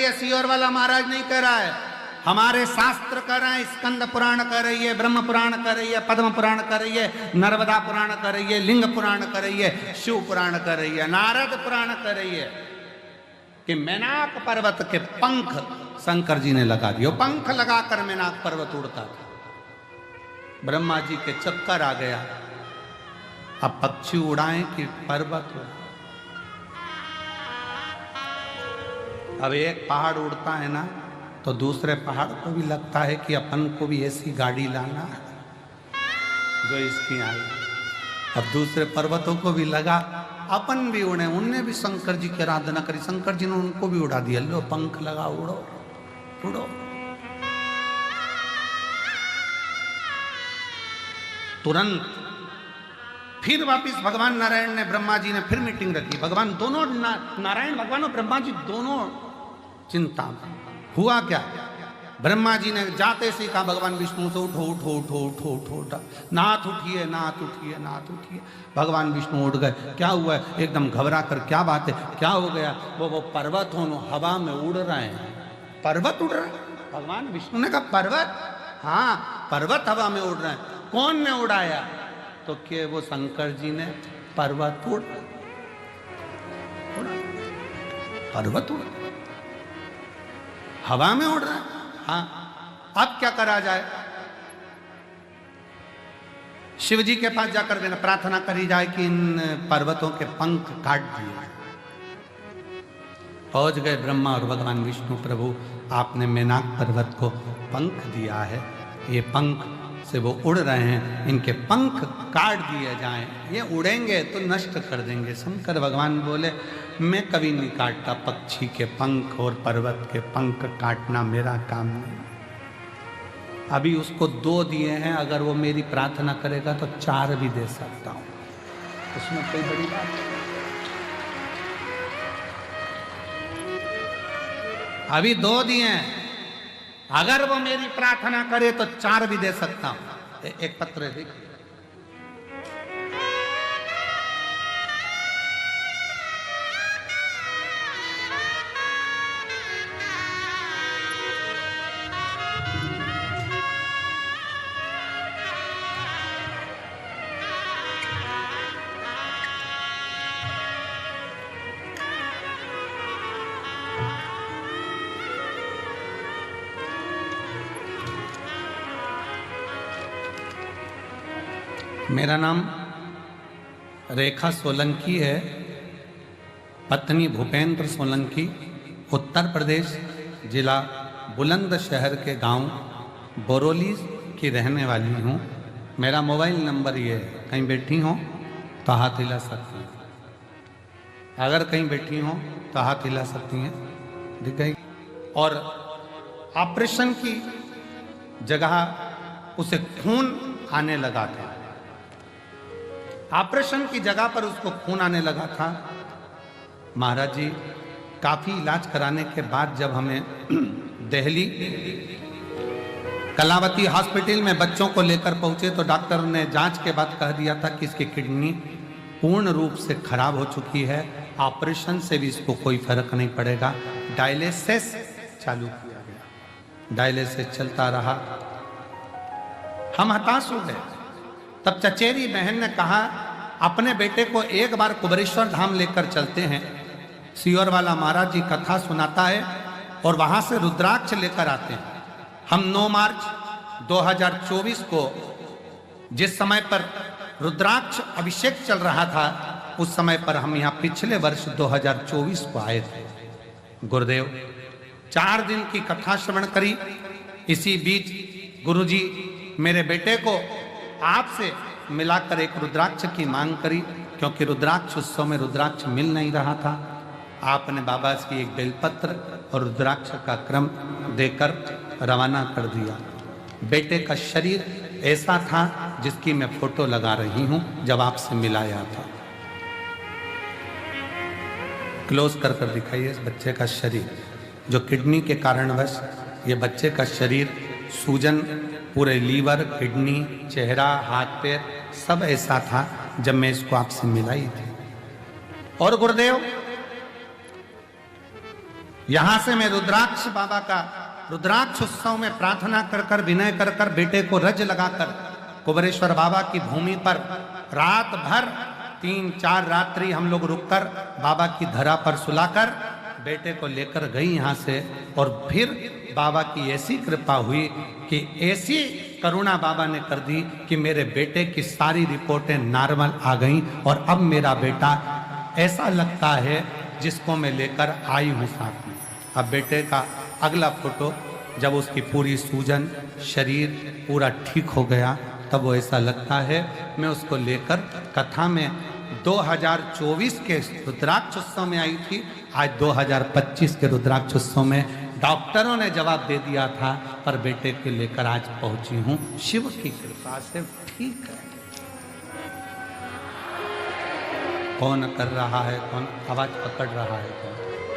रही है, सियोर वाला महाराज नहीं कह रहा है, हमारे शास्त्र कह रहे हैं। स्कंद पुराण कह रही है, ब्रह्म पुराण कह रही है, पद्म पुराण कह रही है, नर्मदा पुराण कह रही है, लिंग पुराण कह रही है, शिव पुराण कह रही है, नारद पुराण कह रही है कि मैनाक पर्वत के पंख शंकर जी ने लगा दिए। पंख लगाकर मैनाक पर्वत उड़ता था। ब्रह्मा जी के चक्कर आ गया, अब पक्षी उड़ाएं कि पर्वत उड़ाएं। अब एक पहाड़ उड़ता है ना तो दूसरे पहाड़ को भी लगता है कि अपन को भी ऐसी गाड़ी लाना है जो इसकी आई। अब दूसरे पर्वतों को भी लगा अपन भी उड़े। उनने भी शंकर जी की आराधना करी, शंकर जी ने उनको भी उड़ा दिया। लो पंख लगा, उड़ो उड़ो। तुरंत फिर वापिस भगवान नारायण ने, ब्रह्मा जी ने फिर मीटिंग रखी। भगवान दोनों नारायण भगवान और ब्रह्मा जी दोनों चिंता में। हुआ क्या, ब्रह्मा जी ने जाते से कहा भगवान विष्णु से, उठो उठो उठो उठो उठो उठो, नाथ उठिए नाथ उठिए नाथ उठिए। भगवान विष्णु उठ गए। क्या हुआ है, एकदम घबरा कर, क्या बात है, क्या हो गया। वो पर्वत हो हवा में उड़ रहे हैं। पर्वत उड़ रहे हैं। भगवान विष्णु ने कहा पर्वत, हाँ पर्वत हवा में उड़ रहे हैं। कौन ने उड़ाया, तो क्या वो शंकर जी ने। पर्वत उड़, पर्वत उड़ हवा में उड़ रहा है। हाँ, अब क्या करा जाए। शिव जी के पास जाकर देना प्रार्थना करी जाए कि इन पर्वतों के पंख काट दिए। पहुंच गए ब्रह्मा और भगवान विष्णु, प्रभु आपने मैनाक पर्वत को पंख दिया है, ये पंख से वो उड़ रहे हैं, इनके पंख काट दिए जाएं, ये उड़ेंगे तो नष्ट कर देंगे। शंकर भगवान बोले मैं कभी नहीं काटता पक्षी के पंख और पर्वत के पंख काटना मेरा काम नहीं। अभी उसको 2 दिए हैं, अगर वो मेरी प्रार्थना करेगा तो 4 भी दे सकता हूं, उसमें कोई बड़ी बात नहीं। अभी 2 दिए हैं, अगर वो मेरी प्रार्थना करे तो 4 भी दे सकता हूं। एक पत्र देखिए। मेरा नाम रेखा सोलंकी है, पत्नी भूपेंद्र सोलंकी, उत्तर प्रदेश, जिला बुलंदशहर के गांव बोरोली की रहने वाली हूं। मेरा मोबाइल नंबर ये है, कहीं बैठी हो तो हाथ हिला सकती हैं, अगर कहीं बैठी हो तो हाथ हिला सकती हैं, दिख गई। और ऑपरेशन की जगह उसे खून आने लगा था, ऑपरेशन की जगह पर उसको खून आने लगा था। महाराज जी काफी इलाज कराने के बाद जब हमें दिल्ली कलावती हॉस्पिटल में बच्चों को लेकर पहुंचे तो डॉक्टर ने जांच के बाद कह दिया था कि इसकी किडनी पूर्ण रूप से खराब हो चुकी है, ऑपरेशन से भी इसको कोई फर्क नहीं पड़ेगा। डायलिसिस चालू किया गया, डायलिसिस चलता रहा। हम हताश हो गए। तब चचेरी बहन ने कहा अपने बेटे को एक बार कुबेरेश्वर धाम लेकर चलते हैं, सियोर वाला महाराज जी कथा सुनाता है और वहां से रुद्राक्ष लेकर आते हैं। हम 9 मार्च 2024 को, जिस समय पर रुद्राक्ष अभिषेक चल रहा था, उस समय पर हम यहाँ पिछले वर्ष 2024 को आए थे। गुरुदेव 4 दिन की कथा श्रवण करी। इसी बीच गुरुजी मेरे बेटे को आपसे मिलाकर एक रुद्राक्ष की मांग करी, क्योंकि रुद्राक्ष उत्सव में रुद्राक्ष मिल नहीं रहा था। आपने बाबा की एक बेलपत्र और रुद्राक्ष का क्रम देकर रवाना कर दिया। बेटे का शरीर ऐसा था जिसकी मैं फोटो लगा रही हूं जब आपसे मिलाया था। क्लोज कर कर दिखाइए इस बच्चे का शरीर, जो किडनी के कारणवश ये बच्चे का शरीर सूजन, पूरे लीवर, किडनी, चेहरा, हाथ पैर सब ऐसा था जब मैं इसको आपसे मिलाई थी। और गुरुदेव यहां से मैं रुद्राक्ष बाबा का रुद्राक्ष उत्सव में प्रार्थना कर कर विनय कर कर बेटे को रज लगाकर कुबेरेश्वर बाबा की भूमि पर रात भर 3-4 रात्रि हम लोग रुककर बाबा की धरा पर सुलाकर बेटे को लेकर गई यहाँ से। और फिर बाबा की ऐसी कृपा हुई कि ऐसी करुणा बाबा ने कर दी कि मेरे बेटे की सारी रिपोर्टें नॉर्मल आ गईं और अब मेरा बेटा ऐसा लगता है जिसको मैं लेकर आई हूँ साथ में। अब बेटे का अगला फोटो जब उसकी पूरी सूजन शरीर पूरा ठीक हो गया तब वो ऐसा लगता है। मैं उसको लेकर कथा में 2024 के रुद्राक्ष उत्सव में आई थी, आज 2025 के रुद्राक्ष उत्सव में डॉक्टरों ने जवाब दे दिया था, पर बेटे के लेकर आज पहुंची हूं। शिव की कृपा से ठीक है। कौन कर रहा है, कौन आवाज पकड़ रहा है,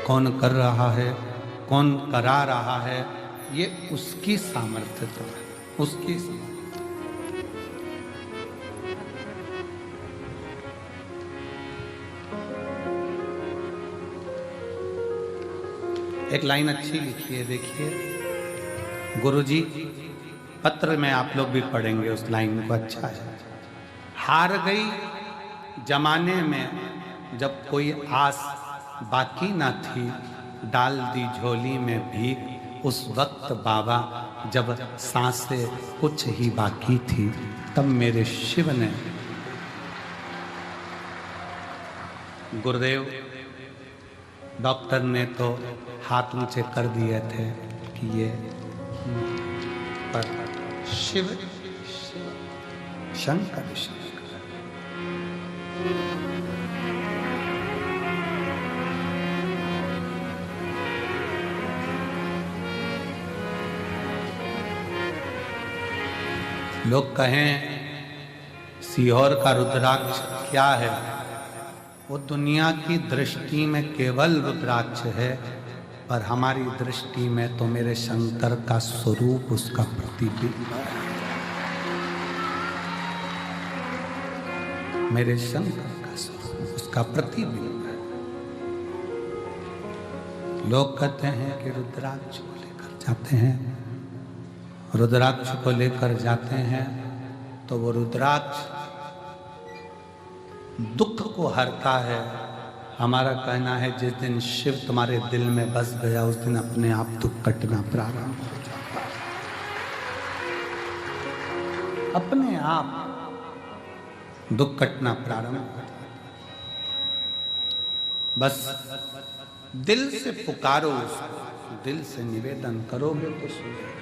कौन कर रहा है, कौन करा रहा है, ये उसकी सामर्थ्य तो है, उसकी सामर्थ्य। एक लाइन अच्छी लिखी है, देखिए गुरुजी पत्र में आप लोग भी पढ़ेंगे उस लाइन को, अच्छा है। हार गई जमाने में जब कोई आस बाकी ना थी, डाल दी झोली में भीख उस वक्त बाबा जब सांसें कुछ ही बाकी थी, तब मेरे शिव ने गुरुदेव डॉक्टर ने तो हाथ नीचे कर दिए थे कि ये, पर शिव शंकर लोग कहें सीहोर का रुद्राक्ष क्या है, वो दुनिया की दृष्टि में केवल रुद्राक्ष है, पर हमारी दृष्टि में तो मेरे शंकर का स्वरूप उसका प्रतिबिंब है। मेरे शंकर का स्वरूप उसका प्रतिबिंब है। लोग कहते हैं कि रुद्राक्ष को लेकर जाते हैं, रुद्राक्ष को लेकर जाते हैं तो वो रुद्राक्ष दुख को हरता है। हमारा कहना है जिस दिन शिव तुम्हारे दिल में बस गया उस दिन अपने आप दुख कटना प्रारंभ हो जाता है, अपने आप दुख कटना प्रारंभ हो जाता है। बस दिल से पुकारो उसको, दिल से निवेदन करोगे तो सुनेगा।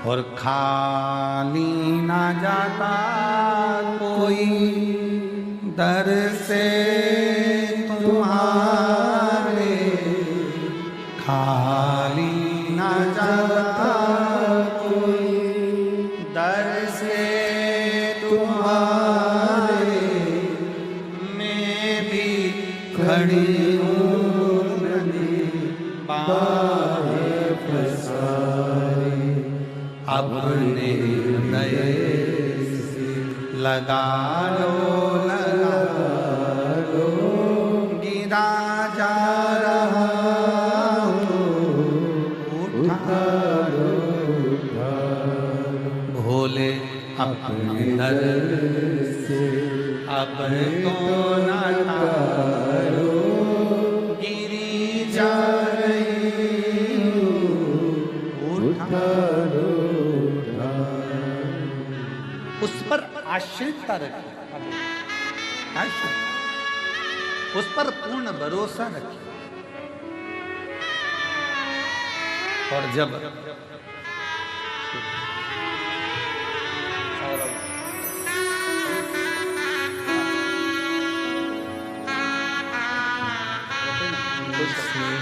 और खाली ना जाता कोई दर से तुम्हारे, खाली ना जाता कोई दर से तुम्हारे, मैं भी खड़ी हूँ बाहें पसारे, अपने हृदय लगा लो, गिरा जा रहा हूँ, उठा लो, भोले अपने दर से अब तो ना टालो, गिरी जा रही हूँ, उठा लो। उस पर आश्रितता रखिए, उस पर पूर्ण भरोसा रखिए। और जब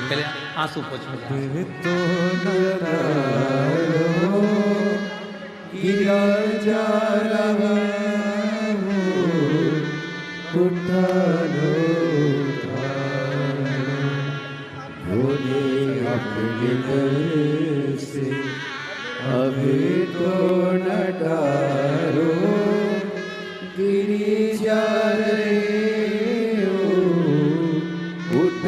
पहले आंसू पोंछ गिरा जा रहा हूँ, उठा लो, भोले अपने दर से अभी तो न डालो, गिरी जा रहे हो, उठा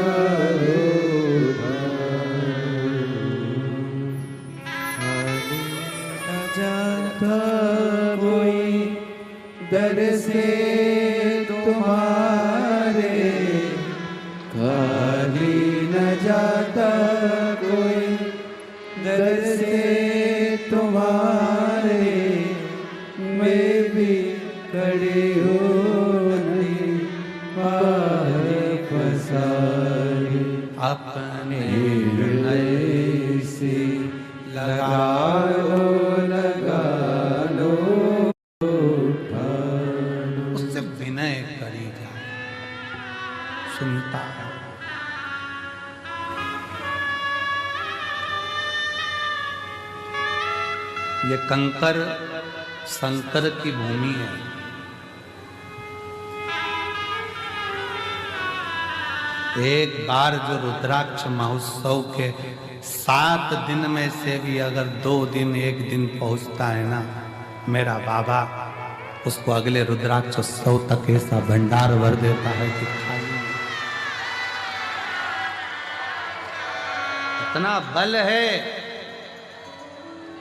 ही न जाता कोई दर से तुम्हारे, मैं भी खड़ी हूँ नहीं पार पसारी। अपने नए से लगा लो उससे विनय करी जाए, सुनता है। ये कंकर शंकर की भूमि है। एक बार जो रुद्राक्ष महोत्सव के 7 दिन में से भी अगर 2 दिन 1 दिन पहुंचता है ना, मेरा बाबा उसको अगले रुद्राक्षोत्सव तक ऐसा भंडार भर देता है कि खाली। इतना बल है।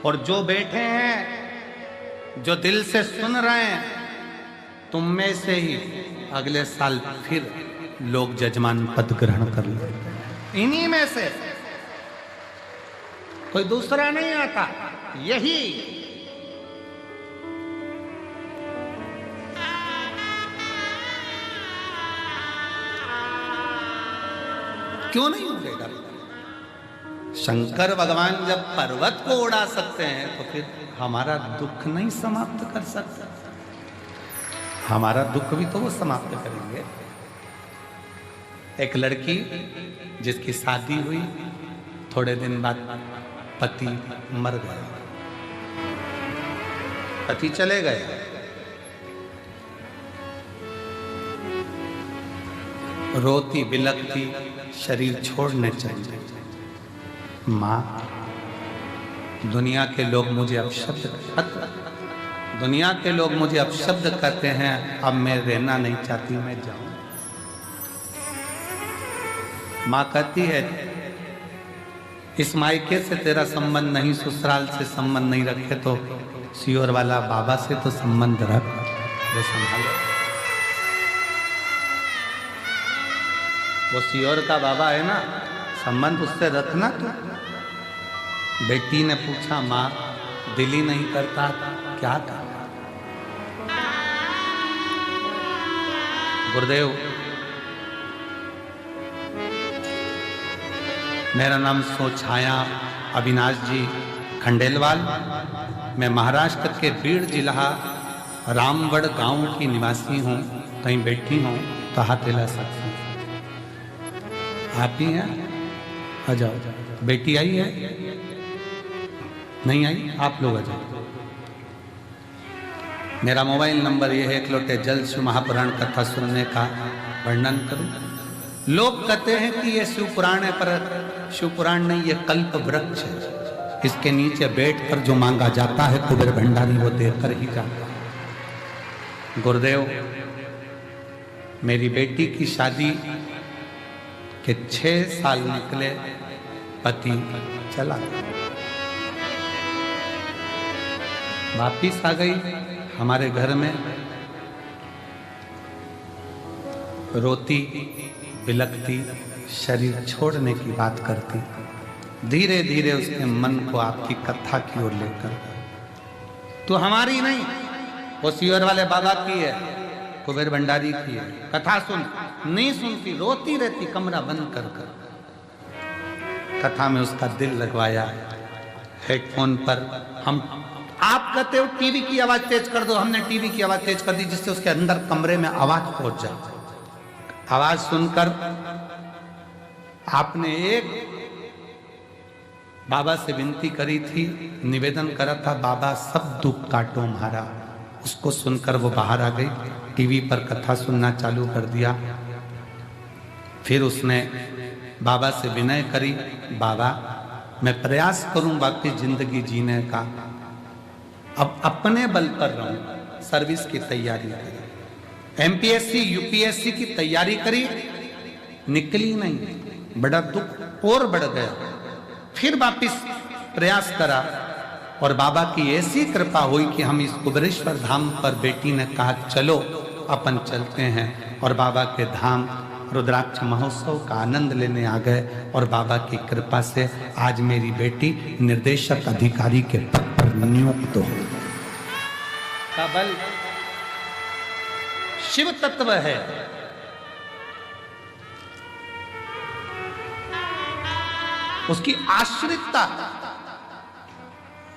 और जो बैठे हैं, जो दिल से सुन रहे हैं, तुम में से ही अगले साल फिर लोग जजमान पद ग्रहण कर लेते। इन्हीं में से कोई दूसरा नहीं आता। यही क्यों नहीं उड़ेगा? शंकर भगवान जब पर्वत को उड़ा सकते हैं तो फिर हमारा दुख नहीं समाप्त कर सकता? हमारा दुख भी तो वो समाप्त करेंगे। एक लड़की जिसकी शादी हुई, थोड़े दिन बाद पति मर गया, पति चले गए। रोती बिलखती शरीर छोड़ने चाहिए। माँ, दुनिया के लोग मुझे दुनिया के लोग मुझे अपशब्द करते हैं, अब मैं रहना नहीं चाहती, मैं जाऊं। माँ कहती है, इस मायके से तेरा संबंध नहीं, ससुराल से संबंध नहीं रखे तो सियोर वाला बाबा से तो संबंध रख, वो संभालो। वो सियोर का बाबा है ना, संबंध उससे रखना। तो बेटी ने पूछा, माँ दिल ही नहीं करता, क्या करना? गुरुदेव, मेरा नाम सोछाया अविनाश जी खंडेलवाल, मैं महाराष्ट्र के बीड़ जिला रामगढ़ गांव की निवासी हूँ। कहीं बैठी हूँ तो हाथ हिला सकती हूँ। आप ही हैं? आ जाओ। बेटी आई है? नहीं आई? आप लोग आ जाओ। मेरा मोबाइल नंबर ये है, एक लोटे जल शिव महापुराण कथा सुनने का वर्णन करूं। लोग कहते हैं कि ये शिव पुराण है, पर शिव पुराण नहीं, ये कल्प वृक्ष है। इसके नीचे बैठकर जो मांगा जाता है कुबेर भंडारी वो देकर ही जाता है। गुरुदेव, मेरी बेटी की शादी के 6 साल निकले, पति चला गया। वापिस आ गई हमारे घर में, रोती बिलखती शरीर छोड़ने की बात करती। धीरे धीरे उसके मन को आपकी कथा की ओर लेकर, तो हमारी नहीं, वो सियोर वाले बाबा की है, कुबेर भंडारी की है। कथा सुन, नहीं सुनती, रोती रहती कमरा बंद कर कर। कथा में उसका दिल लगवाया। हेडफोन पर हम, आप कहते हो टीवी की आवाज तेज कर दो, हमने टीवी की आवाज तेज कर दी जिससे उसके अंदर कमरे में आवाज पहुंच जाए। आवाज सुनकर आपने एक बाबा से विनती करी थी, निवेदन करा था, बाबा सब दुख काटो हमारा। उसको सुनकर वो बाहर आ गई, टीवी पर कथा सुनना चालू कर दिया। फिर उसने बाबा से विनय करी, बाबा मैं प्रयास करूं बाकी जिंदगी जीने का, अब अपने बल पर रहूं। सर्विस की तैयारी करी, एमपीएससी यूपीएससी की तैयारी करी, निकली नहीं, बड़ा दुख और बढ़ गया। फिर वापिस प्रयास करा और बाबा की ऐसी कृपा हुई कि हम इस कुबेरेश्वर धाम पर, बेटी ने कहा चलो अपन चलते हैं, और बाबा के धाम रुद्राक्ष महोत्सव का आनंद लेने आ गए और बाबा की कृपा से आज मेरी बेटी निर्देशक अधिकारी के पद पर नियुक्त हो। का बल शिव तत्व है। उसकी आश्रितता,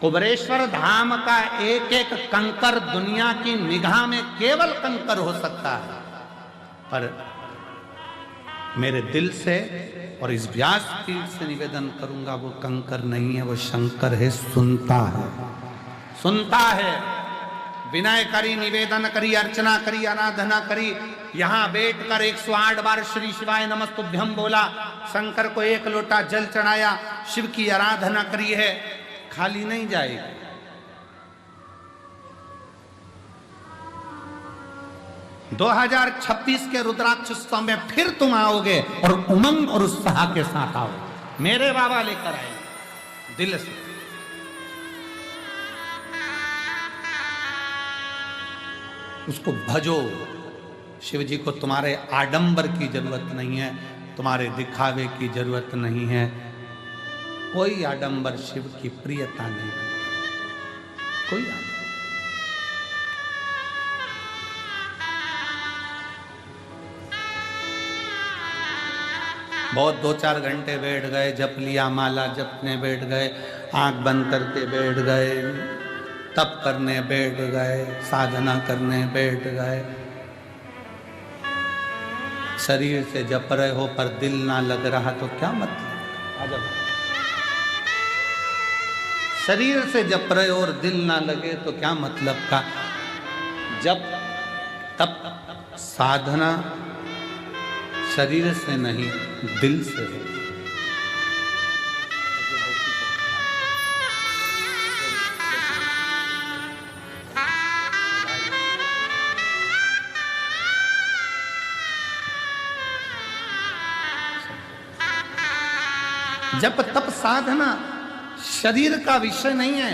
कुबरेश्वर धाम का एक एक कंकर दुनिया की निगाह में केवल कंकर हो सकता है, पर मेरे दिल से और इस व्यास पीठ से निवेदन करूंगा, वो कंकर नहीं है, वो शंकर है। सुनता है, सुनता है। विनय करी, निवेदन करी, अर्चना करी, आराधना करी, यहां बैठकर 108 बार श्री शिवाय नमस्तुभ्यम बोला, शंकर को 1 लोटा जल चढ़ाया, शिव की आराधना करी है, खाली नहीं जाएगी। दो 2026 के रुद्राक्षोत्सव में फिर तुम आओगे और उमंग और उत्साह के साथ आओ। मेरे बाबा लेकर आए दिल से। उसको भजो। शिव जी को तुम्हारे आडंबर की जरूरत नहीं है, तुम्हारे दिखावे की जरूरत नहीं है। कोई आडंबर शिव की प्रियता नहीं, कोई आडंबर। बहुत 2-4 घंटे बैठ गए, जप लिया, माला जपने बैठ गए, आंख बंद करके बैठ गए, तप करने बैठ गए, साधना करने बैठ गए। शरीर से जप रहे हो पर दिल ना लग रहा तो क्या मतलब? शरीर से जप रहे हो और दिल ना लगे तो क्या मतलब का? जप तप साधना शरीर से नहीं, दिल से है। जप तप साधना शरीर का विषय नहीं है,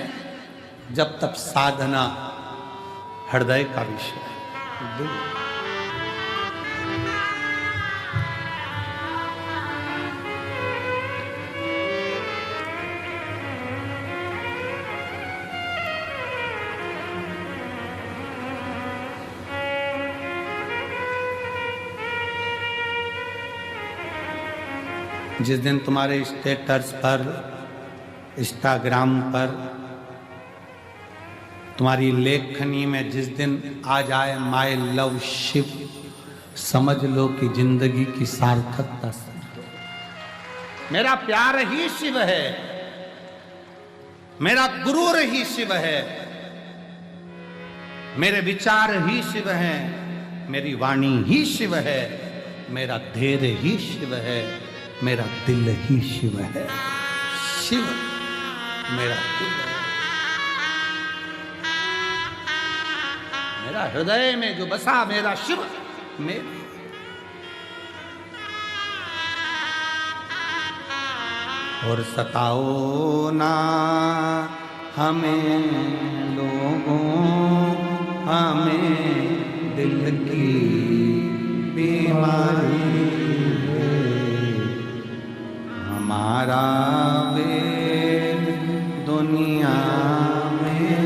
जब तप साधना हृदय का विषय है, दिल। जिस दिन तुम्हारे स्टेटस पर, इंस्टाग्राम पर, तुम्हारी लेखनी में जिस दिन आ जाए माय लव शिव, समझ लो कि जिंदगी की सार्थकता समझ लो। मेरा प्यार ही शिव है, मेरा गुरूर ही शिव है, मेरे विचार ही शिव हैं, मेरी वाणी ही शिव है, मेरा धैर्य ही शिव है, मेरा दिल ही शिव है। शिव मेरा दिल है, मेरा हृदय में जो बसा मेरा शिव मेरे। और सताओ ना हमें लोगों, हमें दिल की बीमारी, हमारा वेद दुनिया में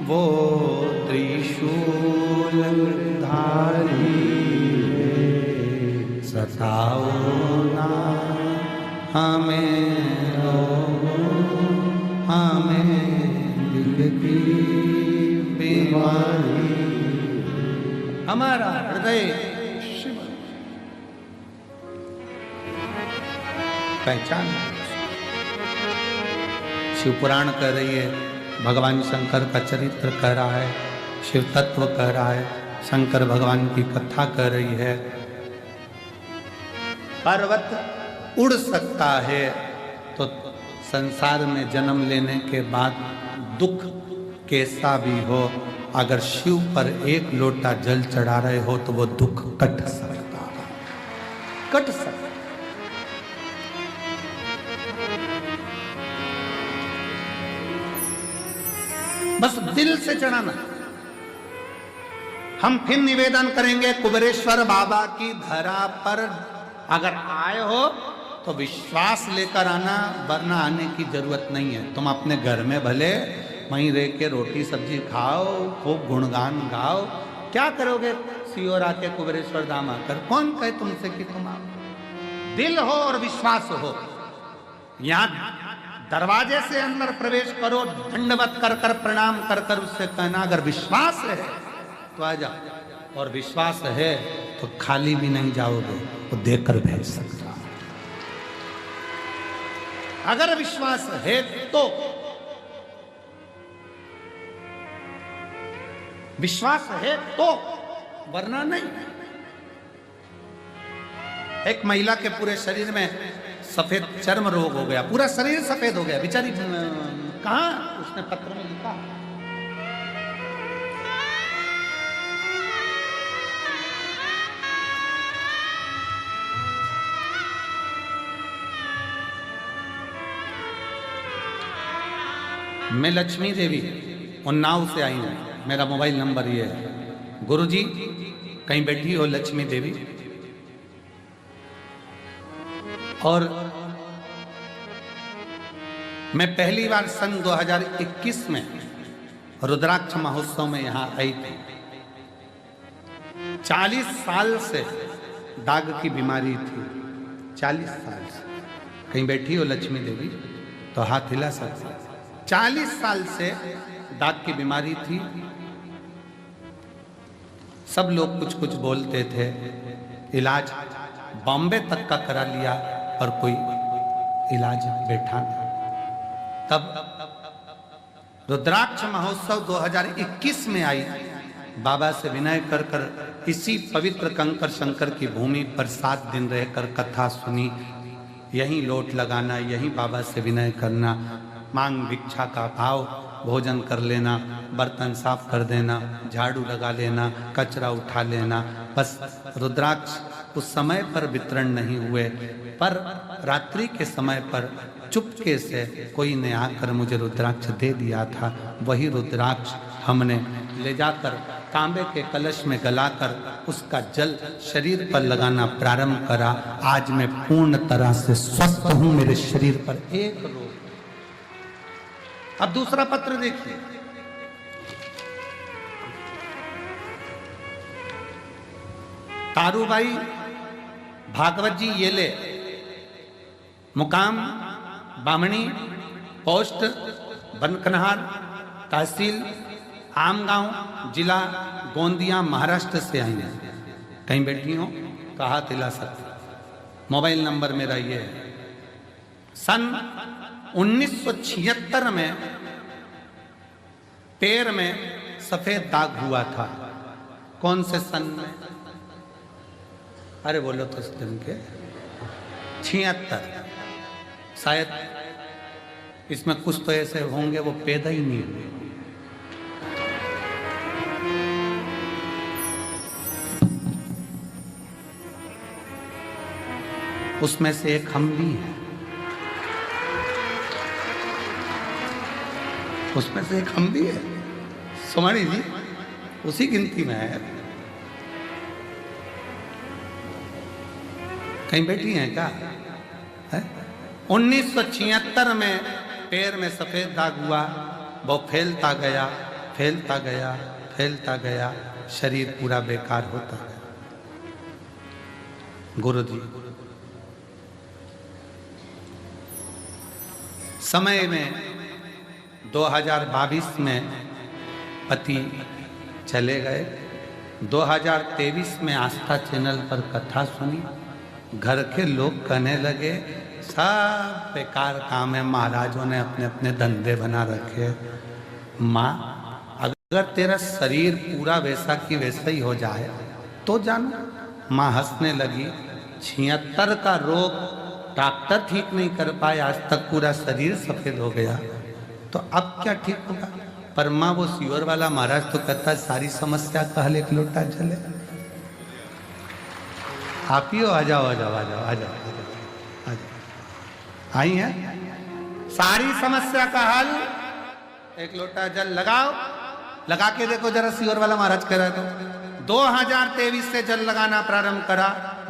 वो त्रिशूल धारी है। सताओ ना हमें हमें दिल की बीमारी, हमारा हृदय शिव पहचान। शिव पुराण कह रही है, भगवान शंकर का चरित्र कह रहा है, शिव तत्व कह रहा है, शंकर भगवान की कथा कह रही है। पर्वत उड़ सकता है तो संसार में जन्म लेने के बाद दुख कैसा भी हो, अगर शिव पर 1 लोटा जल चढ़ा रहे हो तो वो दुख कट सकता है, कट सकता। बस दिल से चढ़ाना। हम फिर निवेदन करेंगे कुबेरेश्वर बाबा की धरा पर अगर आए हो तो विश्वास लेकर आना, वरना आने की जरूरत नहीं है। तुम अपने घर में भले वहीं रह के रोटी सब्जी खाओ, खूब गुणगान गाओ, क्या करोगे सियोर आके कुबेरेश्वर धाम आकर? कौन कहे तुमसे कि तुम आओ? दिल हो और विश्वास हो। यहाँ दरवाजे से अंदर प्रवेश करो, दंडवत कर कर प्रणाम कर कर उससे कहना अगर विश्वास है तो आ जाओ, और विश्वास है तो खाली भी नहीं जाओगे, वो देकर भेज सकता। अगर विश्वास है तो, विश्वास है तो, वरना नहीं। एक महिला के पूरे शरीर में सफेद चर्म रोग हो गया, पूरा शरीर सफेद हो गया बेचारी। कहां उसने पत्र में लिखा, मैं लक्ष्मी देवी उन्नाव से आई हूं, मेरा मोबाइल नंबर ये है। गुरुजी कहीं बैठी हो लक्ष्मी देवी, और मैं पहली बार सन 2021 में रुद्राक्ष महोत्सव में यहां आई थी। 40 साल से दाग की बीमारी थी, 40 साल से। कहीं बैठी हो लक्ष्मी देवी तो हाथ हिला सकते। 40 साल से दाग की बीमारी थी। सब लोग कुछ कुछ बोलते थे, इलाज बॉम्बे तक का करा लिया और कोई इलाज बैठा नहीं। तब रुद्राक्ष महोत्सव 2021 में आई, बाबा से विनय कर कर इसी पवित्र कंकर शंकर की भूमि पर 7 दिन रहकर कथा सुनी। यहीं लोट लगाना, यहीं बाबा से विनय करना, मांग भिक्षा का भाव, भोजन कर लेना, बर्तन साफ कर देना, झाड़ू लगा लेना, कचरा उठा लेना। बस रुद्राक्ष उस समय पर वितरण नहीं हुए, पर रात्रि के समय पर चुपके से कोई ने आकर मुझे रुद्राक्ष दे दिया था। वही रुद्राक्ष हमने ले जाकर तांबे के कलश में गलाकर उसका जल शरीर पर लगाना प्रारंभ करा। आज मैं पूर्ण तरह से स्वस्थ हूं, मेरे शरीर पर एक रोग। अब दूसरा पत्र देखिए, तारूबाई भागवत जी येले, मुकाम बामणी, पोस्ट बनकनहार, तहसील आमगांव, जिला गोंदिया, महाराष्ट्र से आई हैं। कहीं बैठी हो तो हाथ हिला सकते। मोबाइल नंबर मेरा ये है। सन 1976 में पैर में सफेद दाग हुआ था। कौन से सन में? अरे बोलो तो दिन के 76, शायद इसमें कुछ तो ऐसे होंगे वो पैदा ही नहीं हुए। उसमें से एक हम भी हैं, उसमें से एक हम भी है। सुमानी जी उसी गिनती में है। कहीं बैठी हैं क्या? 1976 में पैर में सफेद दाग हुआ, वो फैलता गया, फैलता गया, फैलता गया, शरीर पूरा बेकार होता गया। गुरु जी समय में 2022 में पति चले गए। 2023 में आस्था चैनल पर कथा सुनी। घर के लोग कहने लगे सब बेकार काम है, महाराजों ने अपने अपने धंधे बना रखे। माँ अगर तेरा शरीर पूरा वैसा की वैसा ही हो जाए तो जानो। माँ हंसने लगी। 76 का रोग डॉक्टर ठीक नहीं कर पाए, आज तक पूरा शरीर सफेद हो गया, तो अब क्या ठीक होगा? पर माँ वो सियोर वाला महाराज तो कहता सारी समस्या का हल एक लोटा जले। आप ही हो, आ जाओ आ जाओ आ जाओ आ जाओ आ जाओ। आई है सारी समस्या का हल एक लोटा जल लगाओ। लगा के देखो जरा, सियोर वाला महाराज कह रहा है तो 2023 से जल लगाना प्रारंभ करा,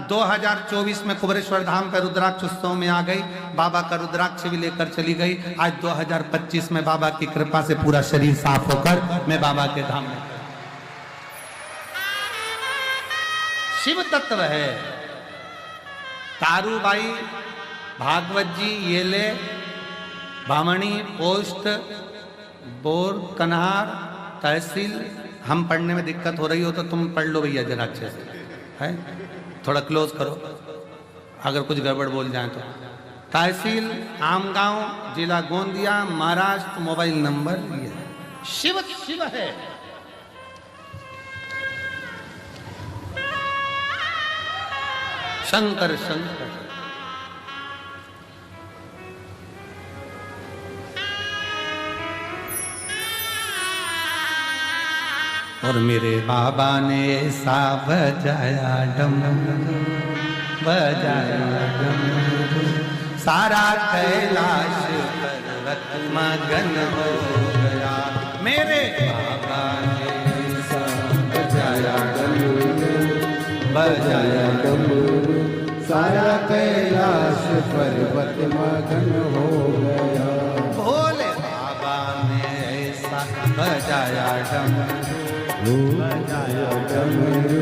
2024 में कुबेरेश्वर धाम पर रुद्राक्ष उत्सव में आ गई, बाबा का रुद्राक्ष भी लेकर चली गई। आज 2025 में बाबा की कृपा से पूरा शरीर साफ होकर मैं बाबा के धाम में। शिव तत्व है। तारूबाई भागवत जी, ये ले बामणी, पोस्ट, बोर, कन्हार, तहसील। हम पढ़ने में दिक्कत हो रही हो तो तुम पढ़ लो भैया जरा अच्छे से, है थोड़ा क्लोज करो अगर कुछ गड़बड़ बोल जाए तो। तहसील आमगांव, जिला गोंदिया, महाराष्ट्र। मोबाइल नंबर ये है। शिव शिव है। शंकर शंकर। और मेरे बाबा ने ऐसा बजाया डमरू, बजाया डमरू, सारा कैलाश पर्वत मगन हो गया। मेरे बाबा ने ऐसा बजाया डमरू, बजाया डमरू, सारा कैलाश पर्वत मगन हो गया। भोले बाबा ने ऐसा बजाया डमरू, बजाया डमरू,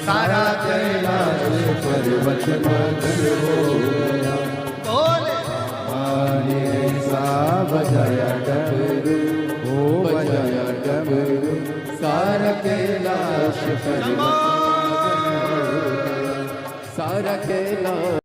सारा कैलाश पर्वत मगन हो गया। भोले बाबा ने ऐसा बजाया डमरू, ओ बजाया डमरू, सारा कैलाश पर्वत मगन हो गया। सारा कैलाश